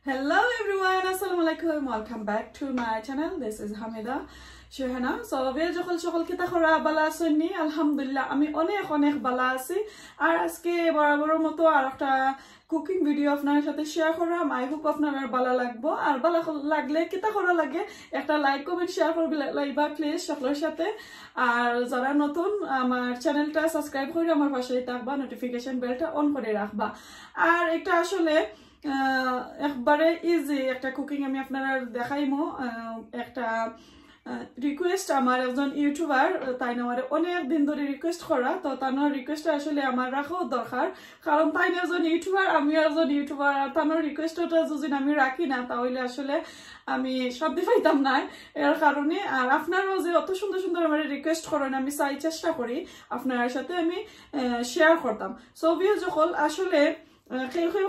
Hello everyone, assalamu alaikum. Welcome back to my channel. This is Hamida Shehana. So we যখন kita khora bala asoni alhamdulillah আমি অনেক bala আছি আর আজকে বরাবরের মতো আরেকটা কুকিং ভিডিও আপনাদের সাথে শেয়ার করলাম। আই হোপ আপনাদের ভালো লাগবে আর ভালো লাগলে কিতা করা লাগে একটা লাইক কমেন্ট শেয়ার করবে লাইবা প্লিজ সকলের সাথে। আর যারা নতুন আমার চ্যানেলটা সাবস্ক্রাইব করে আমার পাশেই থাকবা, নোটিফিকেশন বেলটা অন করে রাখবা। আর এটা আসলে একবারে ইজি একটা কুকিং আমি আপনারা দেখাইমো। একটা রিকোয়েস্ট আমার একজন ইউটিউবার তাই আমার অনেক দিন ধরে রিকোয়েস্ট করা, তো তার রিকোয়েস্টটা আসলে আমার রাখাও দরকার, কারণ তাই একজন ইউটিউবার আমিও একজন ইউটিউবার। আর তার রিকোয়েস্টটা যদি আমি রাখি না তাহলে আসলে আমি শব্দ পাইতাম না এর কারণে। আর আপনারাও যে অত সুন্দর সুন্দর আমার রিকোয়েস্ট করেন আমি চাই চেষ্টা করি আপনার সাথে আমি শেয়ার করতাম। সবিও যখন আসলে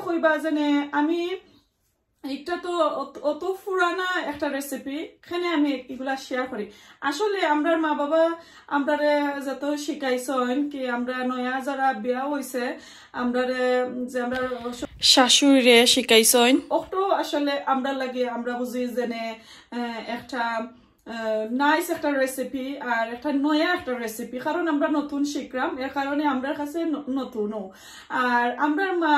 কইবা জানে আমি এটা তো অত পুরানা একটা রেসিপি, এখানে আমি এগুলা শেয়ার করি। আসলে আমরা মা বাবা আমরা যত শিখাইছেন কি আমরা নয়া যারা বিয়া হইছে আমরা যে আমরা শাশুড়িরে শিখাইছেন ওটো আসলে আমরা লাগে আমরা বুঝি যেনে একটা নাইস একটা রেসিপি আর একটা নয়া একটা রেসিপি, কারণ আমরা নতুন শিখলাম এর কারণে আমরা কাছে নতুনও। আর আমরা মা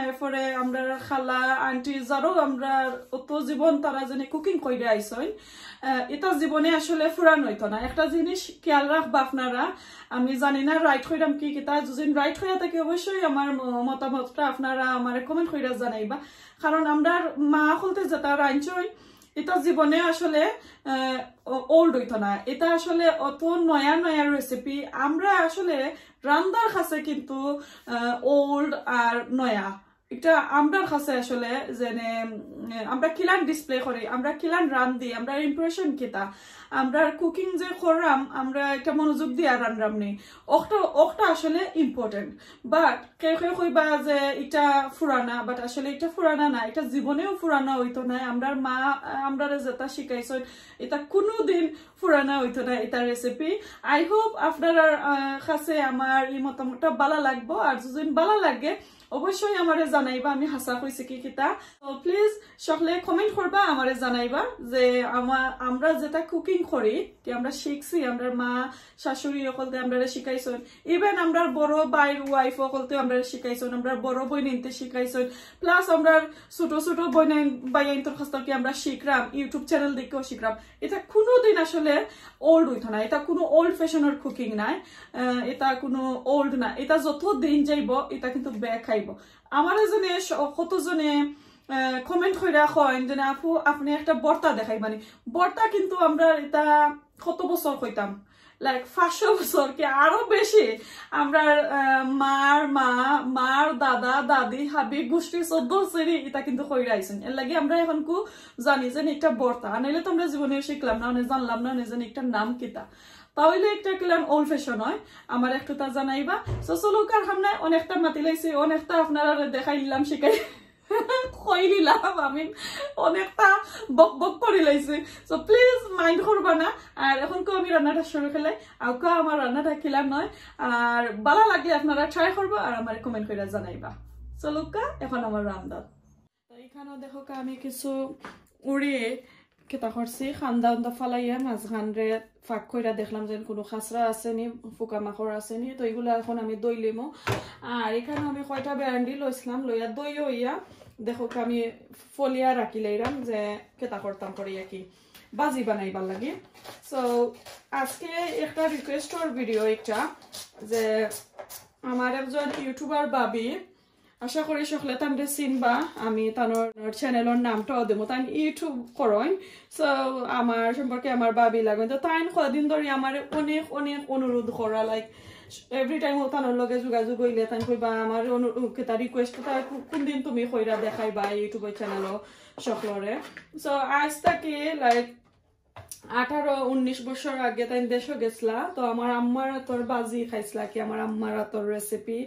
এরপরে আমরা খালা আন্টি যারও আমরা অত জীবন তারা যেন কুকিং করে আইসই এটা জীবনে আসলে ফুরান হইতো না। একটা জিনিস খেয়াল রাখবা আপনারা, আমি জানি না রাইট হইলাম কি কিতা, যদি রাইট হইয়া থাকে অবশ্যই আমার মতামতটা আপনারা আমার কমেন্ট করে জানাইবা, কারণ আমরা মা হলতে যেটা রাইনছই এটা জীবনে আসলে ওল্ড হইতো না। এটা আসলে অত নয়া নয়া রেসিপি আমরা আসলে রান্নার কাছে কিন্তু ওল্ড আর নয়া এটা আমরা কাছে আসলে যেনে আমরা কিলান ডিসপ্লে করি, আমরা কিলান রান দিই, আমরা ইমপ্রেশন কিতা আমরা কুকিং যে করলাম আমরা একটা মনোযোগ দিয়ে রান্নাম নেই ওটা আসলে ইম্পর্টেন্ট। বাট কেউ কইবা যে এটা ফুরানা, বাট আসলে এটা ফুরানা না, এটা জীবনেও ফুরানা হইতো না। আমরা মা আমরা যেটা শিখাইছে এটা কোনোদিন ফুরানা হইতো না এটা রেসিপি। আই হোপ আপনার কাছে আমার এই মতামতটা ভালো লাগবো, আর যদি ভালো লাগে অবশ্যই আমারে জানাইবা আমি হাসা কইছি কি কিতা। তো প্লিজ সকলে কমেন্ট করবা আমারে জানাইবা যে আমরা যেটা কুকিং করি কি আমরা শিখছি আমরা মা শাশুড়ি সকলতে আমরা শিখাইছেন, ইভেন আমরা বড় ভাইয়ের ওয়াইফ সকলতে আমরা শিখাইছেন, আমরা বড় বই নিতে শিখাইছেন, প্লাস আমরা ছোট ছোট বই বাইন্তর কাছ থেকে আমরা শিখলাম, ইউটিউব চ্যানেল দেখেও শিখলাম। এটা কোনোদিন আসলে ওল্ড হইতো না, এটা কোনো ওল্ড ফ্যাশনের কুকিং নাই, এটা কোনো ওল্ড না, এটা যত দিন যাইব এটা কিন্তু ব্যাক খাইব। আমার এজনে কতজনে কমেন্ট করে রাখেন যে আপু আপনি একটা বর্তা দেখাইবানি, বর্তা কিন্তু আমরা এটা কত বছর কইতাম লাইক 500 বছর কি আরো বেশি আমরা মার দাদা দাদি হাবি গোষ্ঠী 14 শ্রেণী এটা কিন্তু কইরা আইছেন। এর লাগে আমরা এখন কু জানি যে একটা বর্তা, নাইলে তো আমরা জীবনে শিখলাম না, জানলাম না যে একটা নাম কিতা, তাহলে একটা কিলাম ওল্ড ফ্যাশন হয়। আমার একটু তা জানাইবা। চলোকার সামনে অনেকটা মাতি লাইছি, অনেকটা আপনারা দেখাই নিলাম শিখাই কই নিলাম, আমি অনেকটা বক বক করে লাইছি। সো প্লিজ মাইন্ড করবা না। আর এখন কেউ আমি রান্নাটা শুরু খেলাই আর কেউ আমার রান্নাটা খেলাম নয়, আর ভালো লাগলে আপনারা ট্রাই করবো আর আমার কমেন্ট করে জানাইবা। চলোকা এখন আমার রান্না এইখানেও দেখো আমি কিছু উড়িয়ে কেতা করছি খান্দা উন্দা ফালাইয়া মাঝখান রে ফাঁক কইরা দেখলাম যে কোনো খাসরা আসেনি ফুকা মাখড় আসেনি, তো এইগুলো এখন আমি দই লিমো। আর এখানে আমি কয়টা ব্যান্ডি লইছিলাম লইয়া দই হইয়া দেখো আমি ফলিয়া রাখি লাইলাম যে কেতা করতাম করিয়া কি বাজি বানাইবার লাগে। সো আজকে একটা রিকোয়েস্টর ভিডিও একটা যে আমার একজন ইউটিউবার বাবি, আশা করি সকলে তানরে চিনবা, আমি তানোর চ্যানেলের নামটাও দেবো, তাই ইউটিউব করেন। সো আমার সম্পর্কে আমার বাবি লাগবে, তো তাই কদিন ধরে আমার অনেক অনেক অনুরোধ করা, লাইক এভরি টাইম তানোর লগে যোগাযোগ হইলে তাই কইবা আমার কেতা রিকোয়েস্ট কোনদিন তুমি কইরা দেখাইবা ইউটিউবের চ্যানেলও সকলরে। সো আজ তাকে লাইক 18-19 বছর আগে তাই দেশও গেছলা, তো আমার আম্মার তোর বাজি খাইছিলা কি আমার আম্মার তোর রেসিপি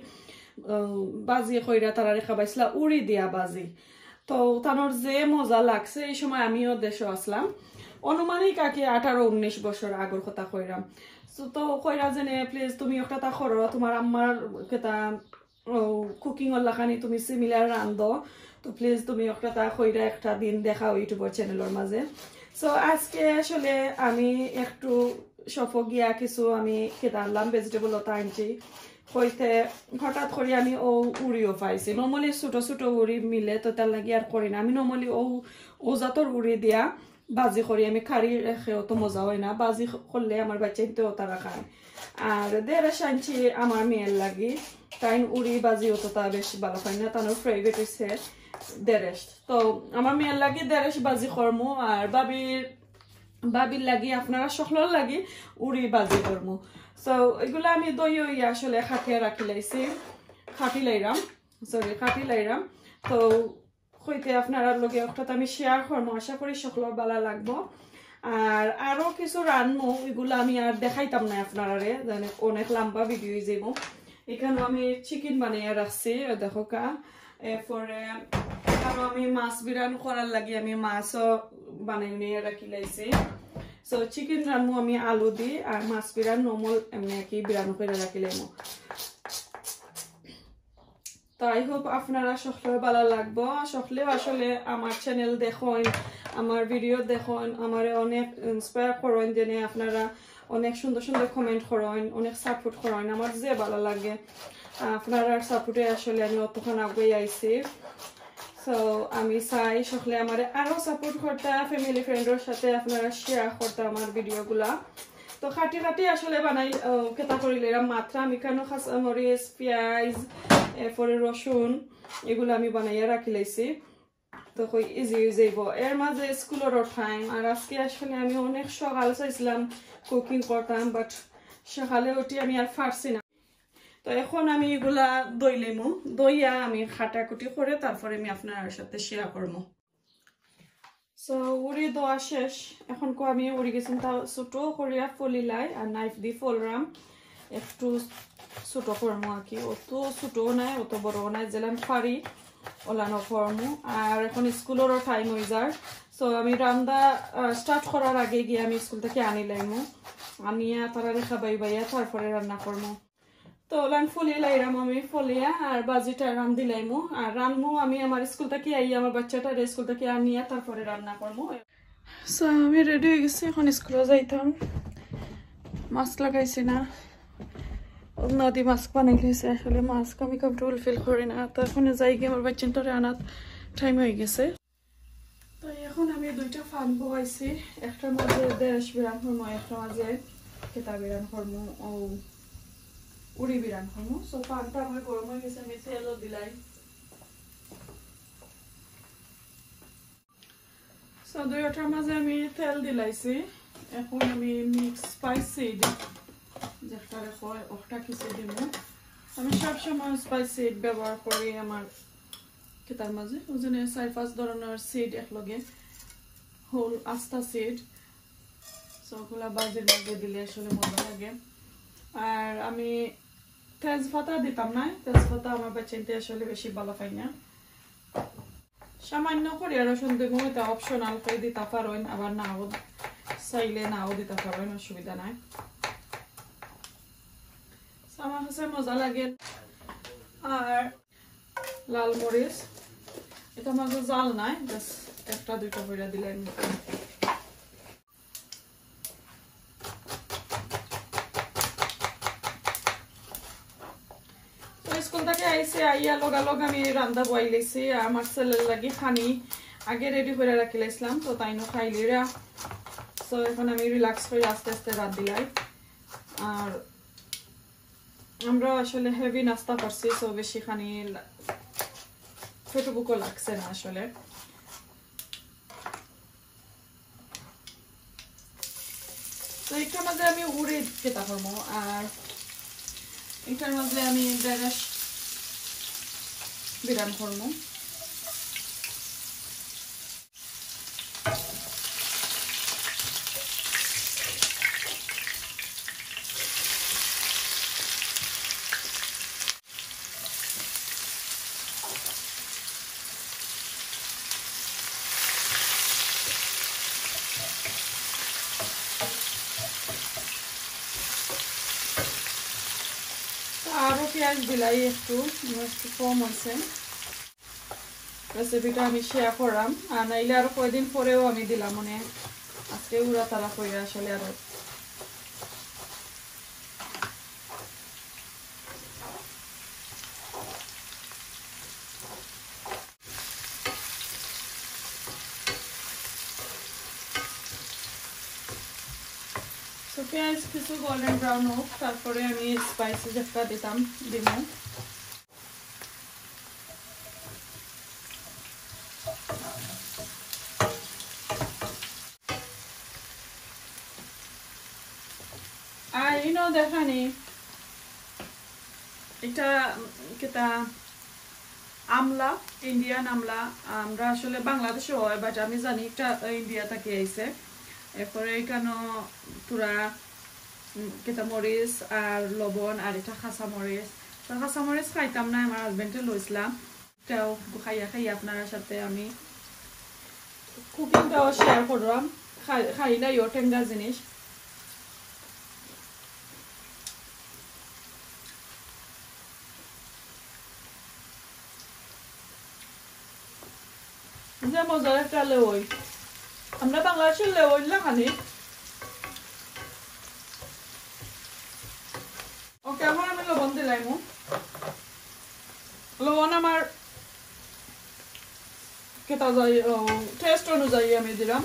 বাজি কইরা তারা রেখা পাইছিলা উড়ি দিয়া বাজি, তো তানোর যে মজা লাগছে এই সময় আমিও দেশে আসলাম, অনুমানিক আগে 18-19 বছর আগর কথা কইরাম। তো কইরা জেনে প্লিজ তুমি একটা করো তোমার আম্মার কেতা কুকিং লাখানি তুমি সিমিলার রান্ধো, তো প্লিজ তুমি একটা কইরা একটা দিন দেখাও ইউটিউব চ্যানেলের মাঝে। সো আজকে আসলে আমি একটু শপে গিয়া কিছু আমি খেতে আনলাম, ভেজিটেবল ওটা আনছি হইতে হঠাৎ করে আমি ও উড়িও পাইছি। নর্মালি ছোট ছোট উড়ি মিলে তো তার লাগি আর করি না। আমি নর্মালি ও জাতর উড়ি দিয়া বাজি করি, আমি খাড়ি রেখে অত মজা হয় না, বাজি করলে আমার বাচ্চাইতেও তারা খায়। আর দেড়েশ আনছি আমার মেয়ের লাগি, তাই উড়ি বাজি অতটা বেশি ভালো পাই না, তার ফেভারিট হচ্ছে দেড়েশ। তো আমার মেয়ের লাগি দেড়েশ বাজি করমু, আর বাবির লাগি আপনারা সকলের লাগি উড়ি বাজি করমু। সো এগুলো আমি দই আসলে খাটিয়ে রাখি লাইছি, খাটি লাইরাম। তো হইতে আপনারা লগে অর্থাৎ আমি শেয়ার করবো, আশা করি সকলের ভালো লাগবো। আর আরো কিছু রান্নু এগুলো আমি আর দেখাইতাম না আপনারা, অনেক লম্বা ভিডিও যাবো। এখানে আমি চিকেন বানিয়ে রাখছি দেখো কা। এরপরে আরো আমি মাছ বিরান করার লাগি আমি মাছও বানিয়ে নিয়ে রাখি লাইছি। সো চিকেন রান্নু আমি আলু দি, আর মাছ বিরান নর্মাল এমনি কি বিরানো করে রাখি লাইমু। তো আই হোপ আপনারা সকলের ভালো লাগবো। সকলেও আসলে আমার চ্যানেল দেখুন, আমার ভিডিও দেখুন, আমার অনেক ইন্সপায়ার করেন, জেনে আপনারা অনেক সুন্দর সুন্দর কমেন্ট করেন, অনেক সাপোর্ট করেন, আমার যে ভালো লাগে আপনারা সাপোর্টে আসলে আমি অতক্ষণ আগে আইছি। সো আমি চাই সকলে আমার আরো সাপোর্ট করতে, ফ্যামিলি ফ্রেন্ডের সাথে আপনারা শেয়ার করতে আমার ভিডিওগুলা। তো খাটি আসলে বানাই কেতা করিলে মাত্রা আমি কেন কাঁচামরিচ পেঁয়াজ এরপরে রসুন এগুলো আমি বানাইয়া রাখি লাইছি। তো কই ইজি যাইব এর মাঝে স্কুলের টাইম। আর আজকে আসলে আমি অনেক সকাল চাইছিলাম কুকিং করতাম, বাট সকালে উঠি আমি আর পারছি না। তো এখন আমি এগুলা দই লেমু, দইয়া আমি খাটাকুটি করে তারপরে আমি আপনার সাথে শেয়ার করবো। সো উড়ি দেওয়া শেষ, এখন আমি উড়ি গেছিলাম তা ছোটো করিয়া ফলিলাই আর নাইফ দিয়ে ফলরাম, একটু ছোটো করমু আর কি, অত ছোটও নাই অত বড়ও নাই, যেলাম পারি ওলানো করমু। আর এখন স্কুলেরও টাইম হয়ে যায়। সো আমি রান্না স্টার্ট করার আগে গিয়ে আমি স্কুল থেকে আনিলাইমু, আনিয়া তারা খাবাই বাইয়া তারপরে রান্না করমু। তো ওলান ফলিয়ে লাইরাম আমি ফলিয়া আর বাজিটা রান দিলাইমু, আর রানমু আমি আমার স্কুল থেকে আই আমার বাচ্চাটার স্কুল থেকে আনিয়া তারপরে রান্না করবো। সো আমি রেডি হয়ে গেছি, এখন স্কুলে যাইতাম। মাছ লাগাইছি না, নদী মাছ বানাই গেছে, আসলে মাছ আমি কমফর্টেবল ফিল করি না। তো এখন যাই গিয়ে আমার বাচ্চাটারে আনাত টাইম হয়ে গেছে। তো এখন আমি দুইটা ফান বহাইছি, একটার মাঝে দেশ বিরান হরমো, একটার মাঝে কেতা বিরান হরমো ও উড়ি বিরান হরমো। সো ফানটা আমার গরম হয়ে গেছে, আমি তেলও দিলাই। সো দুইটার মাঝে আমি তেল দিলাইছি, এখন আমি মিক্স স্পাইসি যেটা হয় ওটা কিছু দিব। আমি সবসময় স্পাইসি ব্যবহার করি আমার কেতার মাঝে, ওই জন্য 4-5 ধরনের সিড একলগে, হোল আস্তা সিড, সবগুলা বাজির মধ্যে দিলে আসলে মজা লাগে। আর আমি তেজপাতা দিতাম না, তেজপাতা আমার বাচ্চাইতে আসলে বেশি ভালো পাই না। সামান্য করে রসুন দেবো, এটা অপশনাল করে দিতে পারেন, আবার নাও চাইলে নাও দিতে পারেন, অসুবিধা নাই। আমার কাছে মজা লাগে। আর লাল মরিচ, এটা মাঝে জাল নাই, জাস্ট একটা দুইটা করে দিলে স্কুল থেকে আইসি, আইয়া লগালগ আমি রান্না বয়াই লাইছি। আমার ছেলের লাগি খানি আগে রেডি করে রাখি লাইছিলাম, তো তাই না খাইলিরা। তো এখন আমি রিল্যাক্স করে আস্তে আস্তে রাত দিলাই। আর আমরা আসলে হেভি নাস্তা করছি, তো বেশি খানি ছোট বুকও লাগছে না আসলে। তো এটার মাঝে আমি উড়ে খেতে পারবো, আর এটার মাঝে আমি দেড়াশ বিরান করবো। আরো পেঁয়াজ দিলাই একটু কম হয়েছে। রেসিপিটা আমি শেয়ার করলাম আর নাইলে আরো কয়েকদিন পরেও আমি দিলাম মানে আজকে উড়া তারা করে আসলে আরো তো পেঁয়াজ কিছু গোল্ডেন ব্রাউন হোক তারপরে আমি স্পাইসেস একটা দিব আর দেখানি এটা কেটা আমলা ইন্ডিয়ান আমলা আমরা আসলে বাংলাদেশে হয় বাট আমি জানি এটা ইন্ডিয়া থেকে আইছে এরপরে এখানে পুরা কেটা মরিচ আর লবণ আর এটা খাসা মরিচ তো খাসা মরিচ খাইতাম না আমার হাজবেন্ডে লইছিলাম এটাও খাইয়া আপনার সাথে আমি কুকিংটাও শেয়ার করলাম খাইলে ইও টেঙ্গা জিনিস যে মজার একটা লেওই আমরা বাংলাদেশের লেওই না খালি ওকে এখন আমি লবণ দিলাম লবণ আমার কেটা যাই টেস্ট অনুযায়ী আমি দিলাম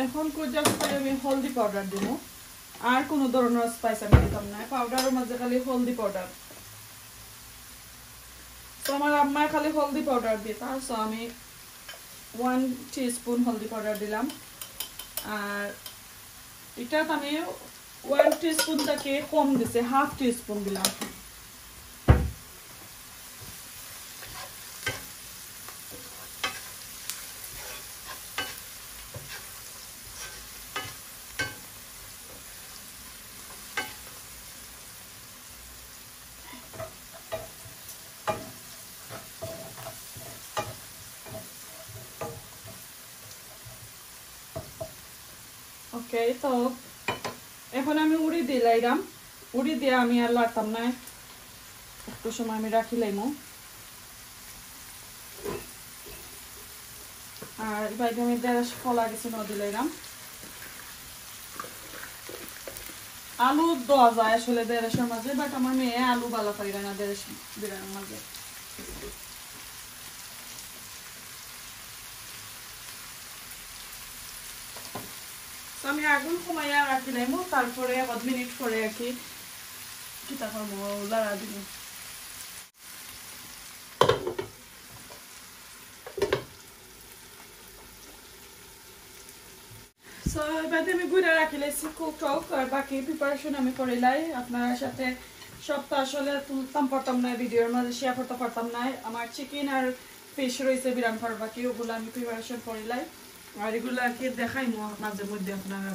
এখন আমি হলদি পাউডার দিব আর কোনো ধরনের স্পাইস আমি দিতাম না পাউডারের মধ্যে খালি হলদি পাউডার তো আমার আম্মা খালি হলদি পাউডার দিতা সো আমি 1 টিস্পুন হলদি পাউডার দিলাম আর এটা আমি 1 টিস্পুন থেকে কম দিছে হাফ টিস্পুন দিলাম ওকে তো এখন আমি উড়ি দিলাম উড়ি দিয়ে আমি আর লাড়তাম না একটু সময় আমি রাখিলাম আর বাইরে আমি দেড় ফলা কিছু ন দিলাম আলু দেওয়া যায় আসলে দেড়েশের মাঝে বাট আমার মেয়ে আলু বালা পাইরা না দেড়েশ বিরানোর মাঝে আমি আগুন কমাইয়া রাখিলাম তারপরে 5 মিনিট পরে আর কি কিতা করবো লাড়া দিব সো এবার আমি গুঁড়া রাখিলাইছি কুক আর বাকি প্রিপারেশন আমি করিলাই আপনার সাথে সব তো আসলে তুলতাম পারতাম না ভিডিওর মাঝে শেয়ার করতে পারতাম না আমার চিকেন আর ফিশ রয়েছে বিরান করার বাকি ওগুলো আমি প্রিপারেশন করিলাই আর এগুলো আর কি দেখাই মাঝে মধ্যে আপনারা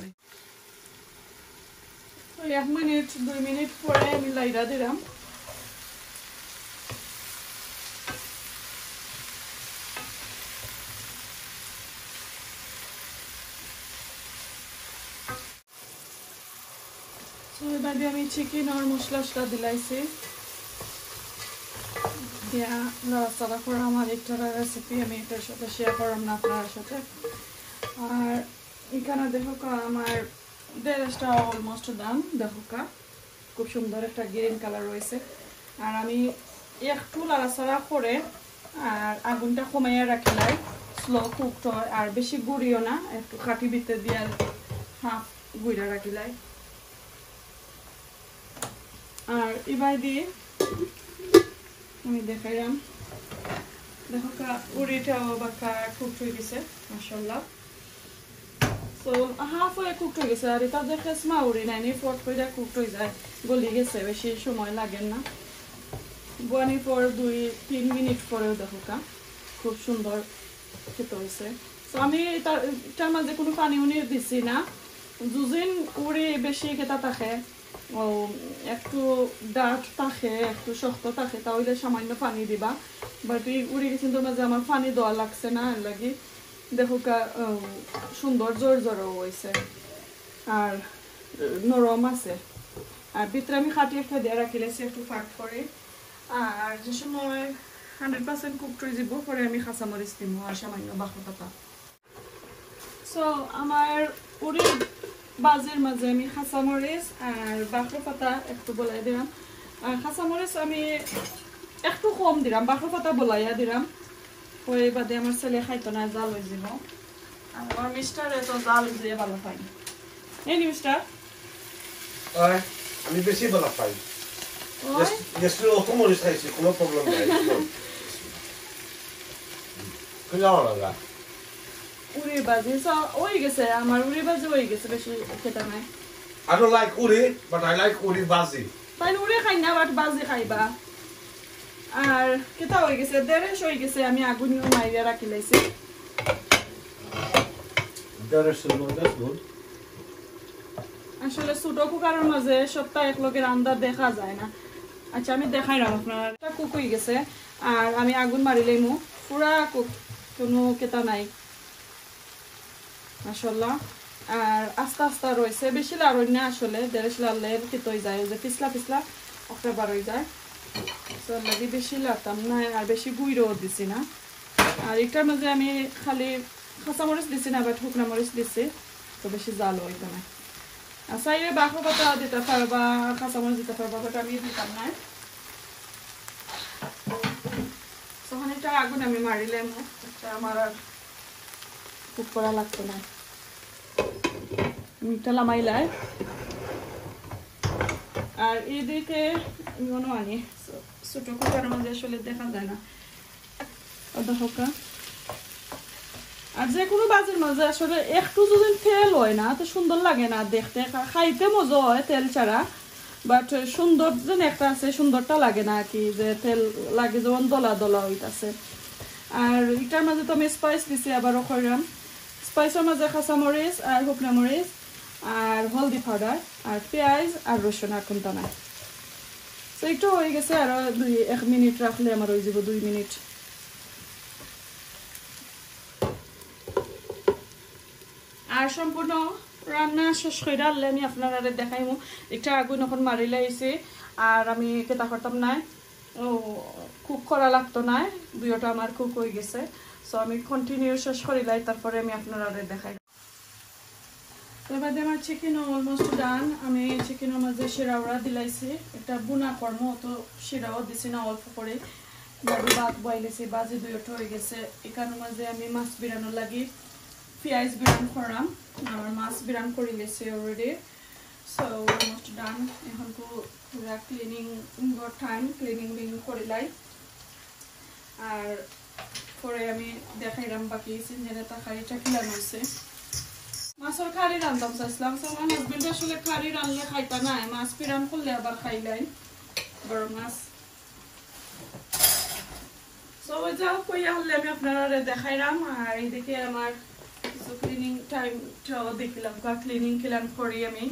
1 মিনিট 2 মিনিট পরে আমি লাইরা দিলাম এবার আমি চিকেন আর মশলাটা দিলাইছি দিয়া নাড়াচাড়া করে আমার একটা রেসিপি আমি এটার সাথে শেয়ার করলাম না আপনার সাথে আর এখানে দেখো আমার দেড়টা অলমোস্ট দাম দেখো খুব সুন্দর একটা গ্রিন কালার রয়েছে আর আমি একটু নাড়াচাড়া করে আর আগুনটা কমাইয়া রাখিলাই স্লো কুকড হয় আর বেশি গুঁড়িও না একটু কাঠি ভিতরে দিয়ে হাফ গুঁড়া রাখিলাই আর এবার দিয়ে আমি দেখাইলাম দেখো উড়িটাও বাঁকা কুক হয়ে গেছে মাশাআল্লাহ তো হাফ হয়ে কুক হয়ে গেছে আর এটা দেখে স্মা উড়ি নাইনি ফট করে কুক হয়ে যায় গলি গেছে বেশি সময় লাগে না বনি পর 2-3 মিনিট পরেও দেখো খুব সুন্দর খেতে হয়েছে তো আমি এটার মাঝে কোনো পানি উনি দিছি না দুদিন উড়ি বেশি খেতা থাকে একটু ডাট থাকে একটু শক্ত থাকে তাহলে সামান্য পানি দিবা বাট এই উড়ে গেছে তো মাঝে আমার পানি দেওয়া লাগছে না এর লাগি দেখো সুন্দর জোর জোরও হয়েছে আর নরম আছে আর ভিতরে আমি খাটি একটা দিয়ে রাখিলেছি একটু ফাট করে আর যে সময় 100% কুক করে দিব পরে আমি কাঁচামরিচ দিব আর সামান্য বাকর পাতা সো আমার উড়ি বাজের মাঝে আমি কাঁচামরিচ আর বাকর পাতা একটু বলাই দিলাম আর কাঁচামরিচ আমি একটু কম দিলাম বাকর পাতা বলাইয়া দিলাম ওই বাদে আমার ছেলে খাইতো না জাল হয়ে যাব আর আমার মিস্টার এত জাল দিয়ে ভালো পাই এই মিস্টার আমি বেশি ভালো পাই Yesterday অত মরিচ খাইছি কোনো প্রবলেম নাই খেলাও না উড়ি বাজি ওই গেছে আমার উড়ি বাজি ওই গেছে বেশি খেতে নাই I don't like uri but I like uri bazi তাই উড়ি খাই না বাট বাজি খাইবা আর কেতা হয়ে গেছে দেড়শ হয়ে গেছে আমি আগুনিও মাইরা রাখি লাইছি আসলে ছোট কুকারের মাঝে সবটা এক লোকের আন্দাজ দেখা যায় না আচ্ছা আমি দেখাইলাম আপনার একটা কুক হয়ে গেছে আর আমি আগুন মারিলেই মু পুরা কুক কোনো কেতা নাই মাশাআল্লাহ আর আস্তে আস্তে রয়েছে বেশি লাড়ই না আসলে দেড়শ লাড়লে খেতে যায় যে পিছলা পিছলা একটা বার হয়ে যায় তো লাগি বেশি লাড়তাম না আর বেশি গুঁড়োও দিছি না আর এটার মাঝে আমি খালি কাঁচামরিচ দিছি না বা শুকনা মরিচ দিছি তো বেশি জাল হইতো না আর চাইলে বাকর পাতা দিতে পারবা কাঁচামরিচ দিতে পারবা বাট আমি দিতাম না তখন এটা আগুন আমি মারিলে আমার আর কুক করা লাগতো না মিটটা লামাইলাই আর এদিকে মনে আনি ছোট কুকারের মধ্যে আসলে দেখা যায় না হোকা আর যে কোনো বাজের মাঝে আসলে একটু যদি তেল হয় না তো সুন্দর লাগে না দেখতে খাইতে মজা হয় তেল ছাড়া বাট সুন্দর যেন একটা আছে সুন্দরটা লাগে না কি যে তেল লাগে যেমন দলা দলা হইতাছে আর এটার মাঝে তো আমি স্পাইস দিছি আবারও কইরাম স্পাইসের মাঝে কাঁচামরিচ আর শুকনা মরিচ আর হলদি পাউডার আর পেঁয়াজ আর রসুন আর কোনটা নাই তো একটু হয়ে গেছে আরো 1 মিনিট রাখলে আমার হয়ে যাব 2 মিনিট আর সম্পূর্ণ রান্না শেষ করে আনলে আমি আপনারা দেখাইমু একটা আগুন এখন মারিলে আইছি আর আমি কেতা করতাম না কুক করা লাগতো না দুইটা আমার কুক হয়ে গেছে সো আমি কন্টিনিউ শেষ করিলাই তারপরে আমি আপনারা দেখাই এবারে আমার চিকেন অলমোস্ট ডান আমি চিকেনের মাঝে শিরাওড়া দিলাইছি একটা বুনা কর্ম তো শিরাও দিছি না অল্প করে বাড়ি ভাত বইলেছি বাজে দুইটা হয়ে গেছে এখানের মাঝে আমি মাছ বিরানোর লাগি পেঁয়াজ বিরান করলাম আমার মাছ বিরান করে লেছি অলরেডি সো অলমোস্ট ডান এখন পুরা ক্লিনিং টাইম ক্লিনিং করিলাই আর পরে আমি দেখাইলাম বাকি সিনজেনে তরকারিটা কিলানো হয়েছে মাছের কারি রান্তাম চাইছিলাম তো আমার হাজবেন্ড আসলে কারি রানলে খাইতা নাই মাছ বিরান করলে আবার খাইলাই বড় মাছ সবাই যাও কইয়া হলে আমি আপনারা দেখাইলাম আর এইদিকে আমার কিছু ক্লিনিং টাইমটাও দেখলাম ক্লিনিং ক্লিন করি আমি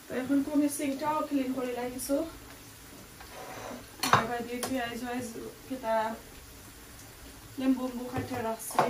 তো এখন আমি সিংটাও ক্লিন করে লাগিয়েছো আর দিয়ে পেঁয়াজ ওয়াইজ কেটা লেম্বু কাটে রাখছি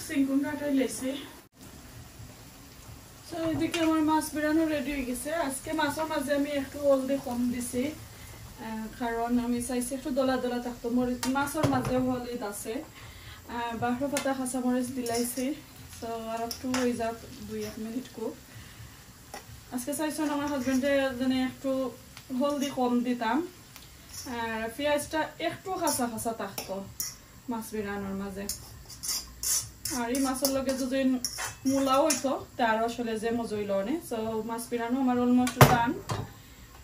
সিঙ্গুন কাটাই লেছি সো এদিকে আমার মাছ বেরানো রেডি হয়ে গেছে আজকে মাছের মাঝে আমি একটু হলদি কম দিছি কারণ আমি চাইছি একটু দলা দলা থাকতো মাছের মাঝে হলুদ আছে বাহর পাতা কাঁচা মরিচ দিলাইছি সো আর একটু হয়ে যাক 2-1 মিনিট কুক আজকে চাইছেন আমার হাজবেন্ডের জন্য একটু হলদি কম দিতাম আর পেঁয়াজটা একটু খাসা খাসা থাকতো মাছ বিরানোর মাঝে আর এই মাছের লগে যদি মূলা হইতো তার আসলে যে মজইল নে সো মাছ বিরানো আমার অলমোস্ট ডান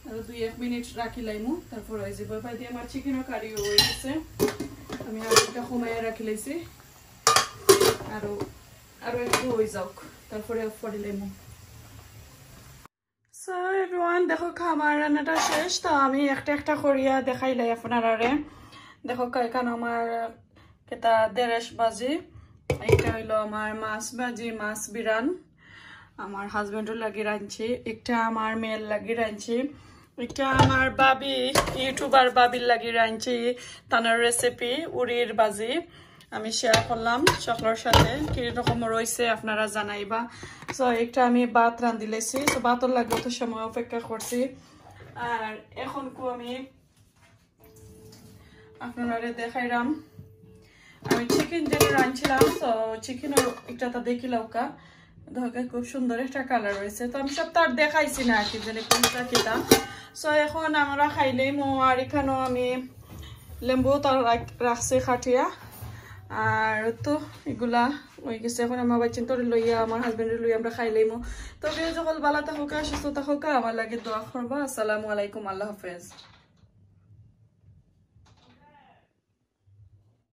আর 2-1 মিনিট রাখি লাইমু তারপর ওই যে বাই দিয়ে আমার চিকেনও কারি হয়ে গেছে আমি আর এটা কমাইয়া রাখি লাইছি আর একটু হয়ে যাওক তারপরে পরে লাইমু সো এভরিওয়ান দেখো আমার রান্নাটা শেষ তো আমি একটা করিয়া দেখাইলাই আপনারারে দেখো এখানে আমার কেটা 1:30 বাজে এটা হইলো আমার মাছ ভাজি মাছ বিরান আমার হাজবেন্ডও লাগি রাঁধছি একটা আমার মেয়ের লাগি রাঁধছি একটা আমার বাবি ইউটিউবার বাবির লাগি রাঁধছি তানার রেসিপি উড়ির ভাজি আমি শেয়ার করলাম সকলের সাথে কিরকম রয়েছে আপনারা জানাইবা সো একটা আমি ভাত রাঁধিলেছি তো ভাতর লাগে তো সময় অপেক্ষা করছি আর এখন আমি আপনারা দেখাইলাম আমি চিকেন যেটা রাঁধছিলাম তো চিকেনের একটা দেখিলাম খুব সুন্দর একটা কালার রয়েছে তো আমি সব তার দেখাইছি না আর কি যে কোনটা কিটা সো এখন আমরা খাইলেই আর এখানেও আমি লেম্বু তার রাখছি খাটিয়া আর তো এগুলা হয়ে গেছে এখন আমার বাচ্চা তোরে লইয়া আমার হাজবেন্ডের লইয়া আমরা খাইলেই তো যখন ভালো থাকুক সুস্থ থাকুক আমার লাগে দোয়া করবা আসসালামু আলাইকুম আল্লাহ হাফেজ